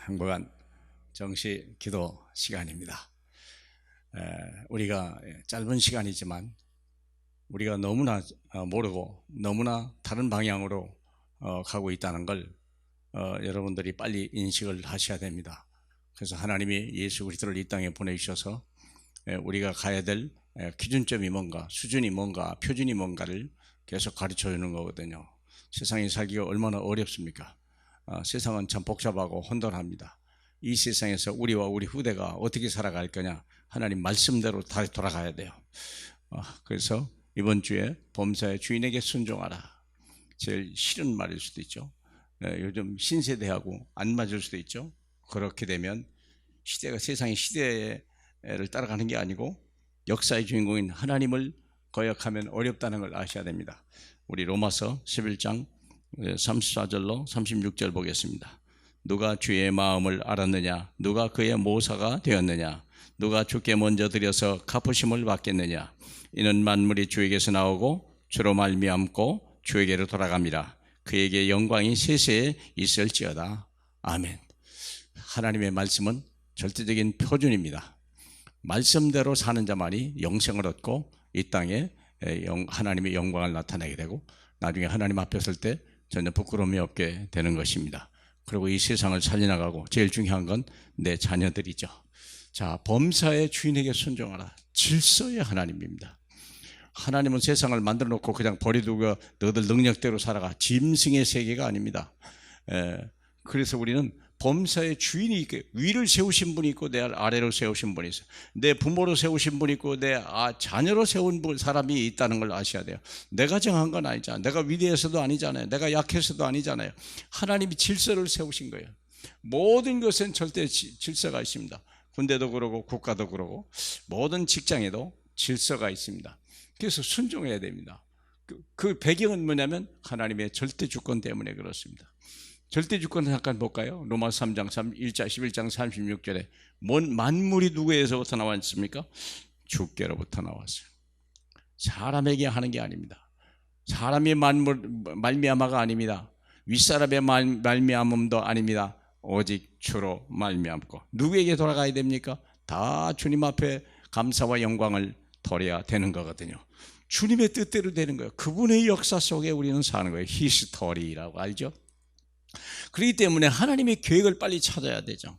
행복한 정시 기도 시간입니다. 우리가 짧은 시간이지만 우리가 너무나 모르고 너무나 다른 방향으로 가고 있다는 걸 여러분들이 빨리 인식을 하셔야 됩니다. 그래서 하나님이 예수 그리스도를 이 땅에 보내주셔서 우리가 가야 될 기준점이 뭔가, 수준이 뭔가, 표준이 뭔가를 계속 가르쳐 주는 거거든요. 세상에 살기가 얼마나 어렵습니까? 세상은 참 복잡하고 혼돈합니다. 이 세상에서 우리와 우리 후대가 어떻게 살아갈 거냐, 하나님 말씀대로 다시 돌아가야 돼요. 그래서 이번 주에 범사의 주인에게 순종하라. 제일 싫은 말일 수도 있죠. 요즘 신세대하고 안 맞을 수도 있죠. 그렇게 되면 시대가 세상의 시대를 따라가는 게 아니고 역사의 주인공인 하나님을 거역하면 어렵다는 걸 아셔야 됩니다. 우리 로마서 11장 34절로 36절 보겠습니다. 누가 주의 마음을 알았느냐? 누가 그의 모사가 되었느냐? 누가 주께 먼저 드려서 갚으심을 받겠느냐? 이는 만물이 주에게서 나오고 주로 말미암고 주에게로 돌아갑니다. 그에게 영광이 세세에 있을지어다. 아멘. 하나님의 말씀은 절대적인 표준입니다. 말씀대로 사는 자만이 영생을 얻고 이 땅에 하나님의 영광을 나타내게 되고 나중에 하나님 앞에 설 때 전혀 부끄러움이 없게 되는 것입니다. 그리고 이 세상을 살려나가고 제일 중요한 건 내 자녀들이죠. 자, 범사의 주인에게 순종하라. 질서의 하나님입니다. 하나님은 세상을 만들어 놓고 그냥 버려두고 너들 능력대로 살아가, 짐승의 세계가 아닙니다. 그래서 우리는 범사의 주인이 있고, 위를 세우신 분이 있고 내 아래로 세우신 분이 있어요. 내 부모로 세우신 분이 있고 내 자녀로 세운 사람이 있다는 걸 아셔야 돼요. 내가 정한 건 아니잖아요. 내가 위대해서도 아니잖아요. 내가 약해서도 아니잖아요. 하나님이 질서를 세우신 거예요. 모든 것은 절대 질서가 있습니다. 군대도 그러고 국가도 그러고 모든 직장에도 질서가 있습니다. 그래서 순종해야 됩니다. 그 배경은 뭐냐면 하나님의 절대 주권 때문에 그렇습니다. 절대 주권을 잠깐 볼까요? 로마서 3장 11장 36절에 만물이 누구에서부터 나왔습니까? 주께로부터 나왔어요. 사람에게 하는 게 아닙니다. 사람의 말미암아가 아닙니다. 윗사람의 말미암음도 아닙니다. 오직 주로 말미암고. 누구에게 돌아가야 됩니까? 다 주님 앞에 감사와 영광을 돌려야 되는 거거든요. 주님의 뜻대로 되는 거예요. 그분의 역사 속에 우리는 사는 거예요. 히스토리라고 알죠? 그렇기 때문에 하나님의 계획을 빨리 찾아야 되죠.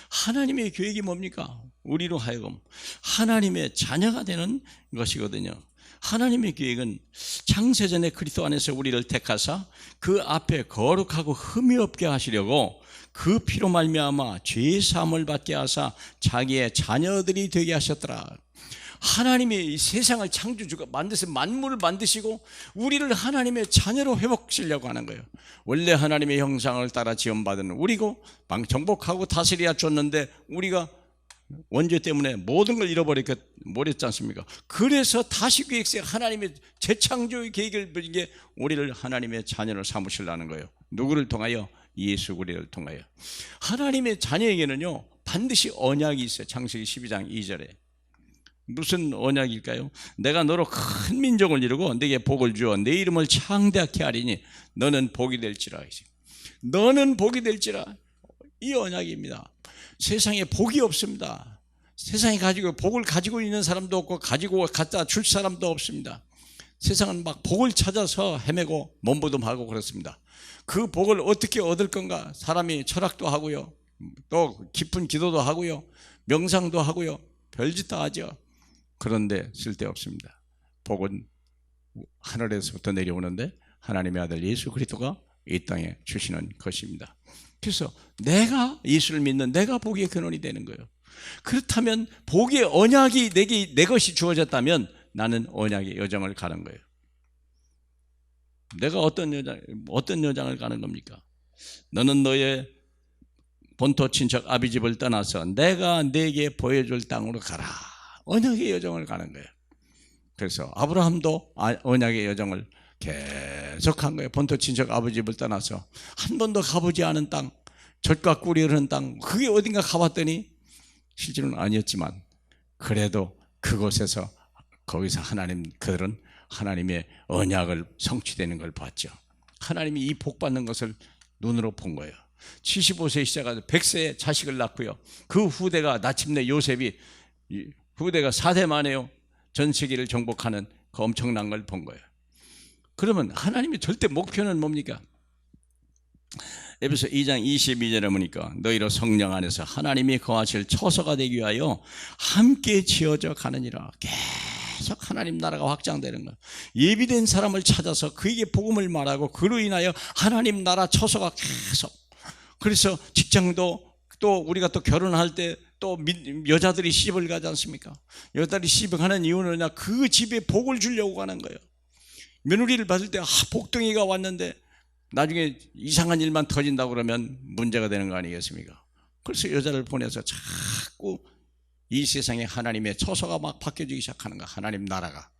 하나님의 계획이 뭡니까? 우리로 하여금 하나님의 자녀가 되는 것이거든요. 하나님의 계획은 창세전에 그리스도 안에서 우리를 택하사 그 앞에 거룩하고 흠이 없게 하시려고 그 피로 말미암아 죄 사함을 받게 하사 자기의 자녀들이 되게 하셨더라. 하나님이 이 세상을 창조주가 만드신 만물을 만드시고 우리를 하나님의 자녀로 회복시려고 하는 거예요. 원래 하나님의 형상을 따라 지음받은 우리고 정복하고 다스려야 줬는데 우리가 원죄 때문에 모든 걸 잃어버렸지 않습니까? 그래서 다시 계획세 하나님의 재창조의 계획을 버린 게 우리를 하나님의 자녀로 삼으시려는 거예요. 누구를 통하여? 예수 그리스도를 통하여. 하나님의 자녀에게는요 반드시 언약이 있어요. 창세기 12장 2절에 무슨 언약일까요? 내가 너로 큰 민족을 이루고 네게 복을 주어 내 이름을 창대하게 하리니 너는 복이 될지라. 너는 복이 될지라. 이 언약입니다. 세상에 복이 없습니다. 세상에 복을 가지고 있는 사람도 없고 가지고 갖다 줄 사람도 없습니다. 세상은 막 복을 찾아서 헤매고 몸부림하고 그렇습니다. 그 복을 어떻게 얻을 건가? 사람이 철학도 하고요, 또 깊은 기도도 하고요, 명상도 하고요, 별짓 다 하죠. 그런데 쓸데없습니다. 복은 하늘에서부터 내려오는데 하나님의 아들 예수 그리스도가 이 땅에 주시는 것입니다. 그래서 내가 예수를 믿는 내가 복의 근원이 되는 거예요. 그렇다면 복의 언약이 내 것이 주어졌다면 나는 언약의 여정을 가는 거예요. 내가 어떤 여정을 가는 겁니까? 너는 너의 본토 친척 아비집을 떠나서 내가 네게 보여줄 땅으로 가라. 언약의 여정을 가는 거예요. 그래서 아브라함도 언약의 여정을 계속한 거예요. 본토 친척 아버집을 떠나서 한 번도 가보지 않은 땅, 젖과 꿀이 흐르는 땅, 그게 어딘가 가봤더니 실제로는 아니었지만 그래도 그곳에서 거기서 그들은 하나님의 언약을 성취되는 걸 봤죠. 하나님이 이 복 받는 것을 눈으로 본 거예요. 75세에 시작해서 100세에 자식을 낳고요. 그 후대가 나침내 요셉이 후대가 4대 만에요. 전 세계를 정복하는 그 엄청난 걸 본 거예요. 그러면 하나님의 절대 목표는 뭡니까? 에베소 2장 22절에 보니까 너희로 성령 안에서 하나님이 거하실 처소가 되기 위하여 함께 지어져 가느니라. 계속 하나님 나라가 확장되는 거예요. 예비된 사람을 찾아서 그에게 복음을 말하고 그로 인하여 하나님 나라 처소가 계속. 그래서 직장도 또 우리가 또 결혼할 때 또 여자들이 시집을 가지 않습니까? 여자들이 시집을 가는 이유는 그 집에 복을 주려고 가는 거예요. 며느리를 받을 때 복덩이가 왔는데 나중에 이상한 일만 터진다고 그러면 문제가 되는 거 아니겠습니까? 그래서 여자를 보내서 자꾸 이 세상에 하나님의 처소가 막 바뀌어지기 시작하는 거야. 하나님 나라가.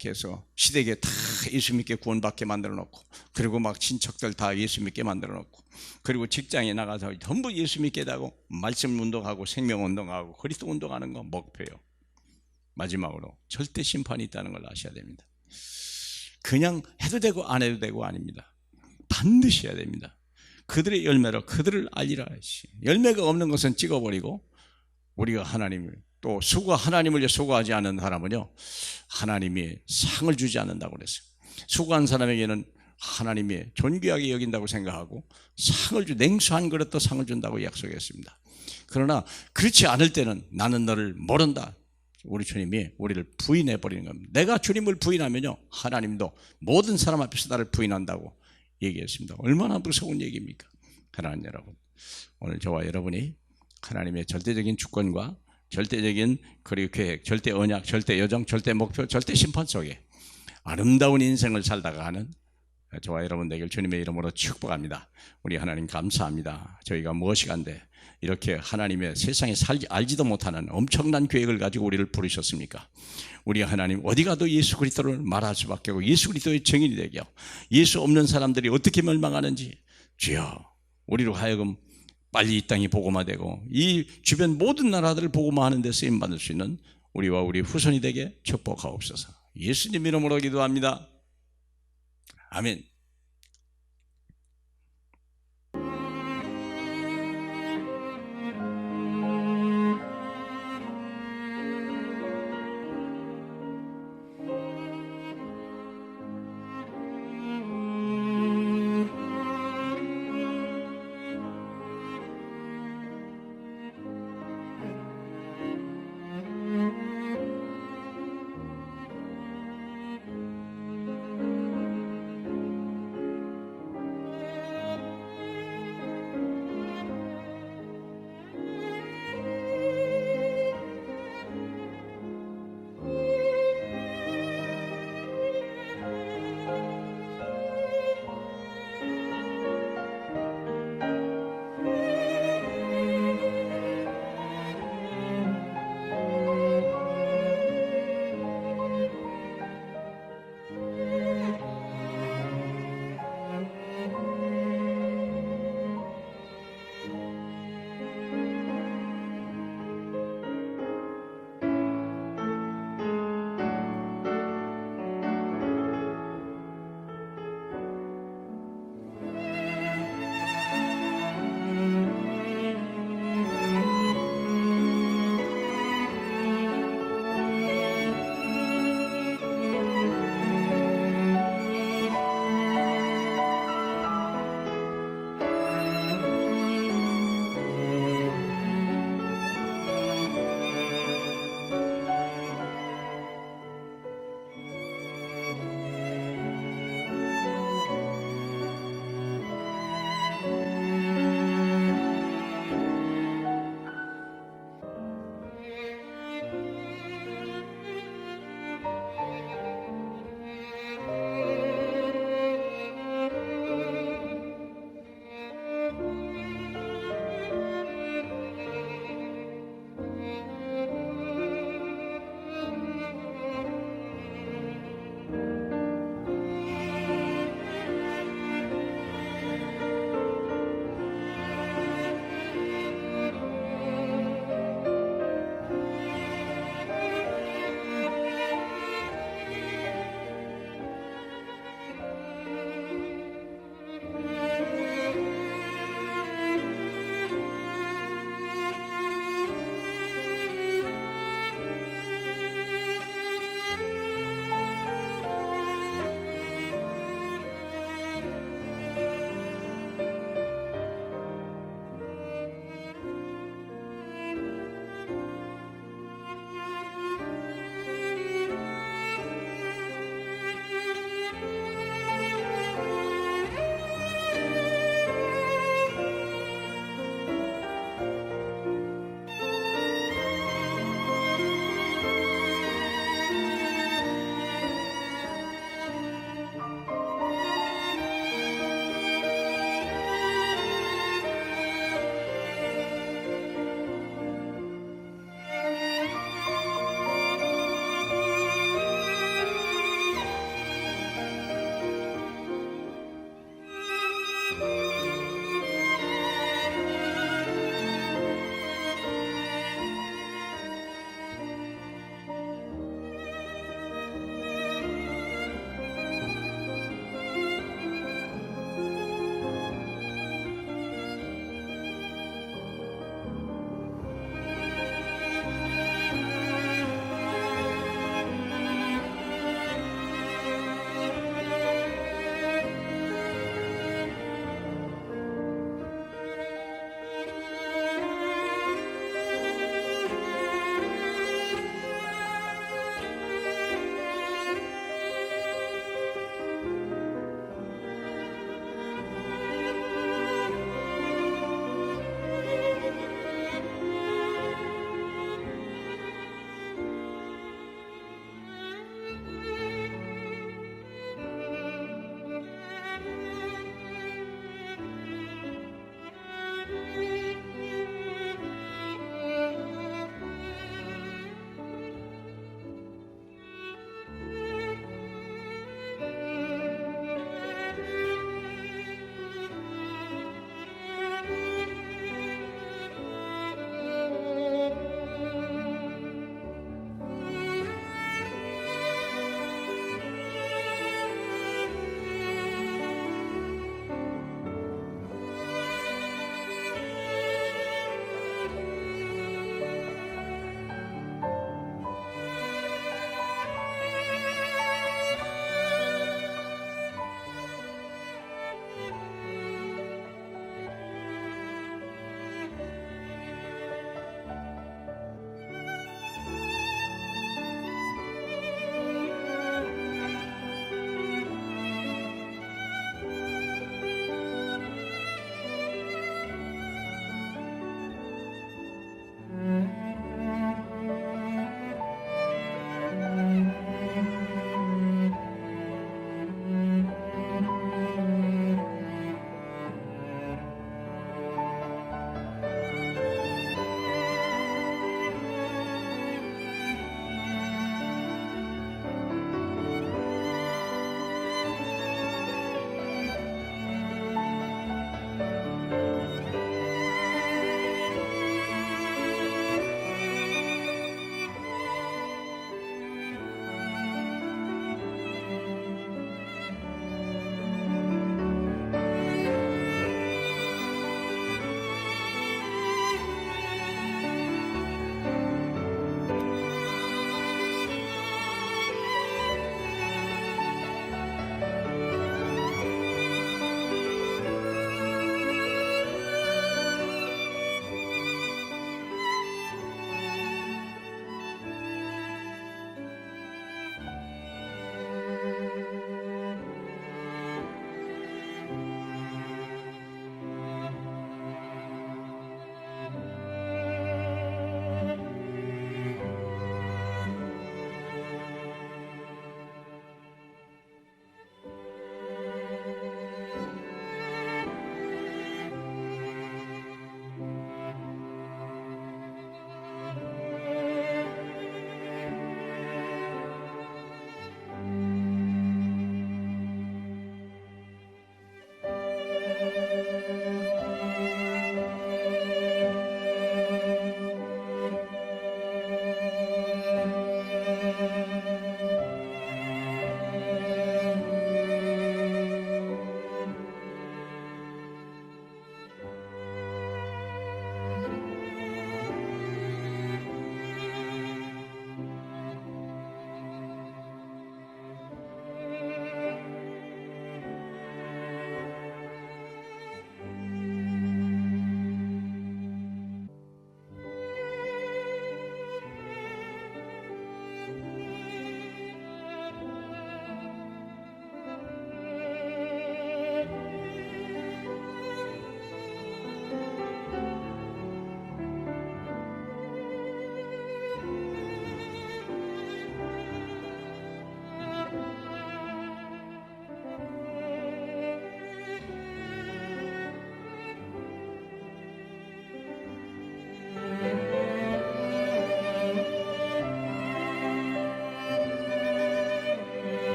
그래서 시댁에 다 예수 믿게 구원받게 만들어 놓고, 그리고 막 친척들 다 예수 믿게 만들어 놓고, 그리고 직장에 나가서 전부 예수 믿게 하고 말씀 운동하고 생명 운동하고 그리스도 운동하는 거 목표예요. 마지막으로 절대 심판이 있다는 걸 아셔야 됩니다. 그냥 해도 되고 안 해도 되고 아닙니다. 반드시 해야 됩니다. 그들의 열매로 그들을 알리라. 열매가 없는 것은 찍어버리고, 우리가 하나님을 또 하나님을 위해 수고하지 않은 사람은요, 하나님이 상을 주지 않는다고 그랬어요. 수고한 사람에게는 하나님이 존귀하게 여긴다고 생각하고 냉수 한 그릇도 상을 준다고 약속했습니다. 그러나 그렇지 않을 때는 나는 너를 모른다. 우리 주님이 우리를 부인해 버리는 겁니다. 내가 주님을 부인하면요, 하나님도 모든 사람 앞에서 나를 부인한다고 얘기했습니다. 얼마나 무서운 얘기입니까? 하나님 여러분, 오늘 저와 여러분이 하나님의 절대적인 주권과 절대적인 그리고 계획, 절대 언약, 절대 여정, 절대 목표, 절대 심판 속에 아름다운 인생을 살다가 하는 저와 여러분 되길 주님의 이름으로 축복합니다. 우리 하나님 감사합니다. 저희가 무엇이 간데 이렇게 하나님의 세상에 알지도 못하는 엄청난 계획을 가지고 우리를 부르셨습니까? 우리 하나님 어디 가도 예수 그리스도를 말할 수밖에 없고 예수 그리스도의 증인이 되게 하고, 예수 없는 사람들이 어떻게 멸망하는지 주여 우리로 하여금 빨리 이 땅이 복음화되고 이 주변 모든 나라들을 복음화하는 데 쓰임받을 수 있는 우리와 우리 후손이 되게 축복하옵소서. 예수님 이름으로 기도합니다. 아멘.